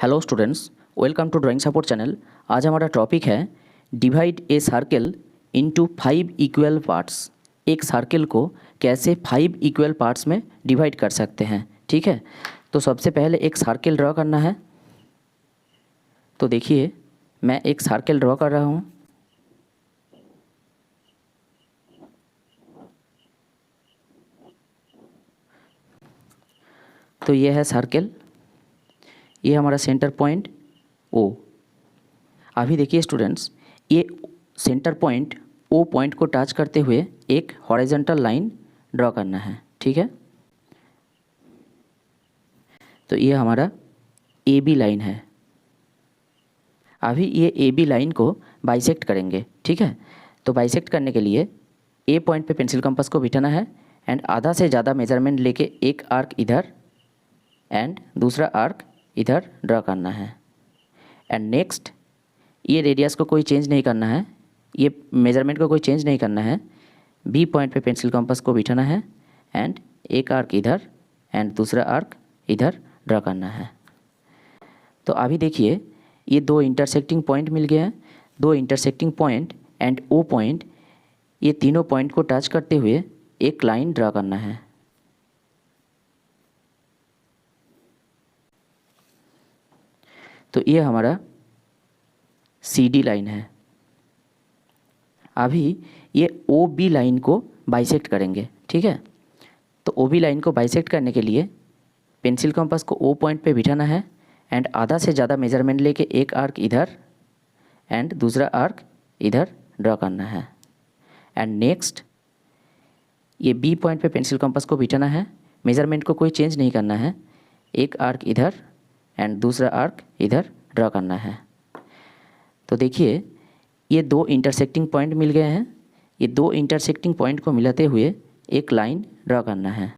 Hello students, welcome to drawing support channel. आज हमारा topic है divide a circle into 5 equal parts. एक circle को कैसे 5 इक्वल पार्ट्स में डिवाइड कर सकते हैं। ठीक है, तो सबसे पहले एक सर्कल ड्रॉ करना है। तो देखिए, मैं एक सर्कल ड्रॉ कर रहा हूँ। तो ये है सर्कल, ये हमारा सेंटर पॉइंट ओ। अभी देखिए स्टूडेंट्स, ये सेंटर पॉइंट ओ पॉइंट को टच करते हुए एक हॉरिजॉन्टल लाइन ड्रॉ करना है। ठीक है, तो ये हमारा ए बी लाइन है। अभी ये ए बी लाइन को बाइसेक्ट करेंगे। ठीक है, तो बाइसेक्ट करने के लिए ए पॉइंट पे पेंसिल कंपास को बिठाना है एंड आधा से ज़्यादा मेजरमेंट लेके एक आर्क इधर एंड दूसरा आर्क इधर ड्रॉ करना है। एंड नेक्स्ट ये रेडियस को कोई चेंज नहीं करना है, ये मेजरमेंट को कोई चेंज नहीं करना है। बी पॉइंट पे पेंसिल कंपास को बिठाना है एंड एक आर्क इधर एंड दूसरा आर्क इधर ड्रॉ करना है। तो अभी देखिए, ये दो इंटरसेक्टिंग पॉइंट मिल गए हैं। दो intersecting point and O point, ये तीनों पॉइंट को टच करते हुए एक लाइन ड्रॉ करना है। तो ये हमारा सी डी लाइन है। अभी ये ओ बी लाइन को बाइसेक्ट करेंगे। ठीक है, तो ओ बी लाइन को बाइसेक्ट करने के लिए पेंसिल कंपास को ओ पॉइंट पे बिठाना है एंड आधा से ज़्यादा मेजरमेंट लेके एक आर्क इधर एंड दूसरा आर्क इधर ड्रॉ करना है। एंड नेक्स्ट ये बी पॉइंट पे पेंसिल कंपास को बिठाना है, मेजरमेंट को कोई चेंज नहीं करना है। एक आर्क इधर एंड दूसरा आर्क इधर ड्रॉ करना है। तो देखिए, ये दो इंटरसेक्टिंग पॉइंट मिल गए हैं। ये दो इंटरसेक्टिंग पॉइंट को मिलाते हुए एक लाइन ड्रॉ करना है।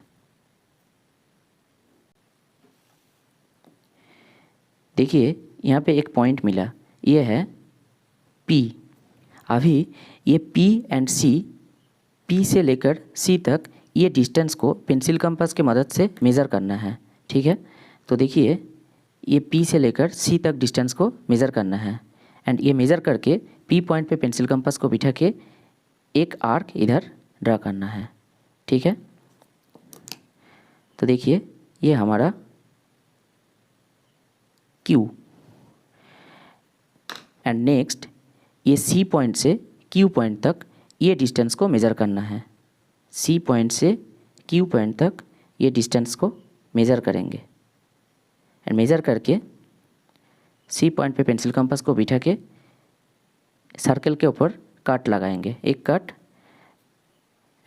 देखिए, यहाँ पे एक पॉइंट मिला, ये है P। अभी ये P एंड C, P से लेकर C तक ये डिस्टेंस को पेंसिल कंपास के मदद से मेज़र करना है। ठीक है, तो देखिए, ये P से लेकर C तक डिस्टेंस को मेज़र करना है एंड ये मेज़र करके P पॉइंट पे पेंसिल कंपास को बिठा के एक आर्क इधर ड्रा करना है। ठीक है, तो देखिए, ये हमारा Q एंड नेक्स्ट ये C पॉइंट से Q पॉइंट तक ये डिस्टेंस को मेज़र करना है। C पॉइंट से Q पॉइंट तक ये डिस्टेंस को मेज़र करेंगे एंड मेज़र करके C पॉइंट पे पेंसिल कंपास को बिठा के सर्कल के ऊपर कट लगाएंगे, एक कट।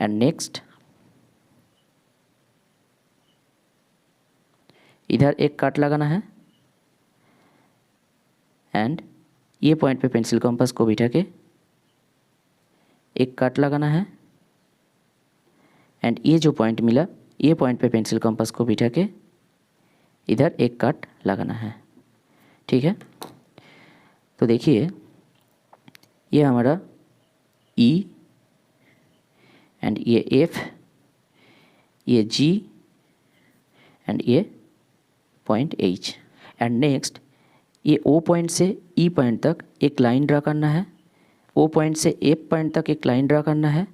एंड नेक्स्ट इधर एक कट लगाना है एंड ये पॉइंट पे पेंसिल कंपास को बिठा के एक कट लगाना है एंड ये जो पॉइंट मिला, ये पॉइंट पे पेंसिल कंपास को बिठा के इधर एक कट लगाना है। ठीक है, तो देखिए, ये हमारा E एंड ये F, ये G एंड ये पॉइंट H। एंड नेक्स्ट ये O पॉइंट से E पॉइंट तक एक लाइन ड्रा करना है, O पॉइंट से F पॉइंट तक एक लाइन ड्रा करना है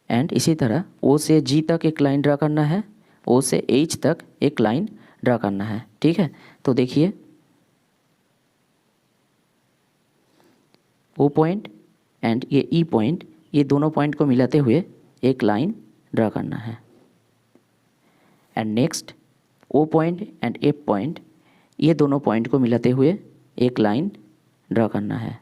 एंड इसी तरह O से G तक एक लाइन ड्रा करना है, O से H तक एक लाइन ड्रा करना है। ठीक है, तो देखिए, O पॉइंट एंड ये E पॉइंट, ये दोनों पॉइंट को मिलाते हुए एक लाइन ड्रा करना है। And next O point and F point, ये दोनों पॉइंट को मिलाते हुए एक लाइन ड्रा करना है।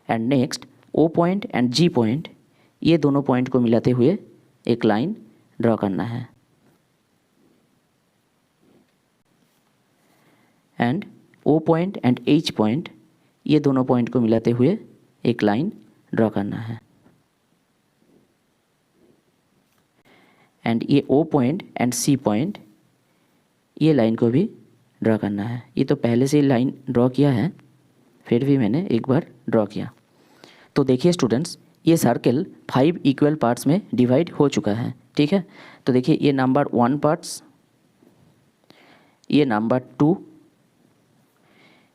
And next O point and G point, ये दोनों पॉइंट को मिलाते हुए एक लाइन ड्रा करना है। And O point and H point, ये दोनों पॉइंट को मिलाते हुए एक लाइन ड्रा करना है। एंड ये O point and C point, ये लाइन को भी ड्रा करना है। ये तो पहले से ही लाइन ड्रॉ किया है, फिर भी मैंने एक बार ड्रॉ किया। तो देखिए स्टूडेंट्स, ये सर्कल 5 इक्वल पार्ट्स में डिवाइड हो चुका है। ठीक है। तो देखिए ये नंबर 1 पार्ट्स, ये नंबर 2,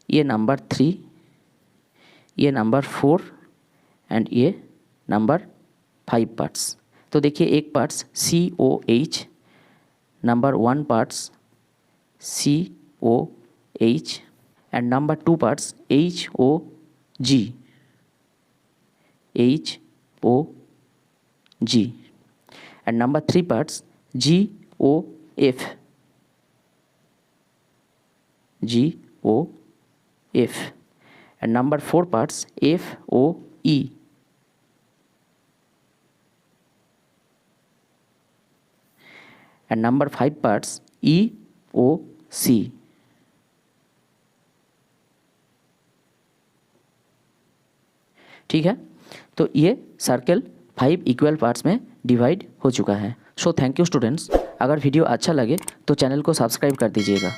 ये नंबर 3, ये नंबर 4 एंड ये नंबर 5 पार्ट्स। तो देखिए एक parts COH, number 1 parts COH and number 2 parts HOG and number 3 parts GOF and number 4 parts FOE and number 5 parts EOC। ठीक है, तो ये सर्कल 5 इक्वल पार्ट्स में डिवाइड हो चुका है। So thank you students. अगर वीडियो अच्छा लगे तो चैनल को सब्सक्राइब कर दीजिएगा।